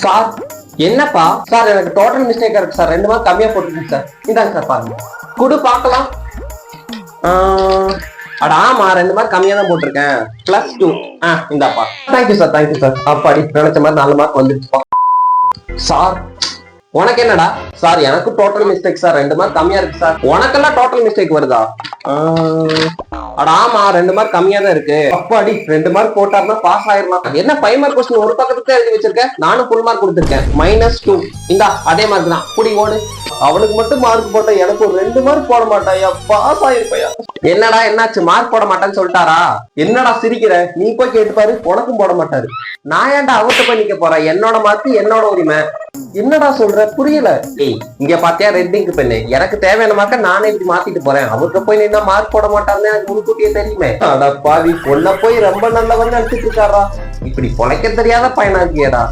Sir என்னப்பா sir, எனக்கு total மிஸ்டேக்கா இருக்கு சார். 2 மார்க் கம்மியா போட்டுருக்கீங்க சார். இந்தாங்க சார் பாருங்க. குடு பாக்கலாம். அட ஆமா, 2 மார்க் கம்மியா தான் போட்டிருக்கேன். +2. இந்தாப்பா. Thank you sir, thank you sir. அப்பாடி நினைச்ச மாதிரி 4 மார்க் வந்துருச்சுப்பா. சார் உனக்கு என்னடா? சார் எனக்கு டோட்டல் மிஸ்டேக் சார். 2 மார்க் கம்மியா இருக்கு சார். உனக்கெல்லாம் டோட்டல் மிஸ்டேக் வருதா? அட ஆமா, 2 மார்க் கம்மியா தான் இருக்கு. அப்பாடி 2 மார்க் போட்டாருன்னா பாஸ் ஆயிடலாம். என்ன 5 மார்க் கொஸ்டின் ஒரு பக்கத்துக்கு எழுதி வச்சிருக்கேன். நானும் ஃபுல் மார்க் கொடுத்துருக்கேன். -2. இந்தா அதே மார்க் தான். குடி ஓடு. அவனுக்கு மட்டும் மார்க் போட்ட எனக்கு ஒரு 2 மார்க் போட மாட்டாயா? பாஸ் ஆயிருப்பையா? என்னடா என்னாச்சு? மார்க் போட மாட்டேன்னு சொல்லிட்டாரா? என்னடா சிரிக்கிற? நீ போய் கேட்டு பாரு, உனக்கும் போட மாட்டாரு. நான் ஏன்டா அவர்கிட்ட போய் நிக்க போறேன்? என்னோட மார்க் என்னோட உரிமை. என்னடா சொல்ற? புரியல. ஏய் இங்க பாத்தியா ரெட்டிங்க்கு பெண்ணு, எனக்கு தேவையான மார்க்க நானே இப்படி மாத்திட்டு போறேன். அவருக்கு போய் நின்னா மார்க் போட மாட்டாருன்னு எனக்கு முன்கூட்டியே தெரியுமே. அட பாவி, பொண்ண போய் ரொம்ப நல்லவன்னு நினைச்சிட்டு இருக்காரா? இப்படி பொழைக்க தெரியாத பையனா இருக்கியடா.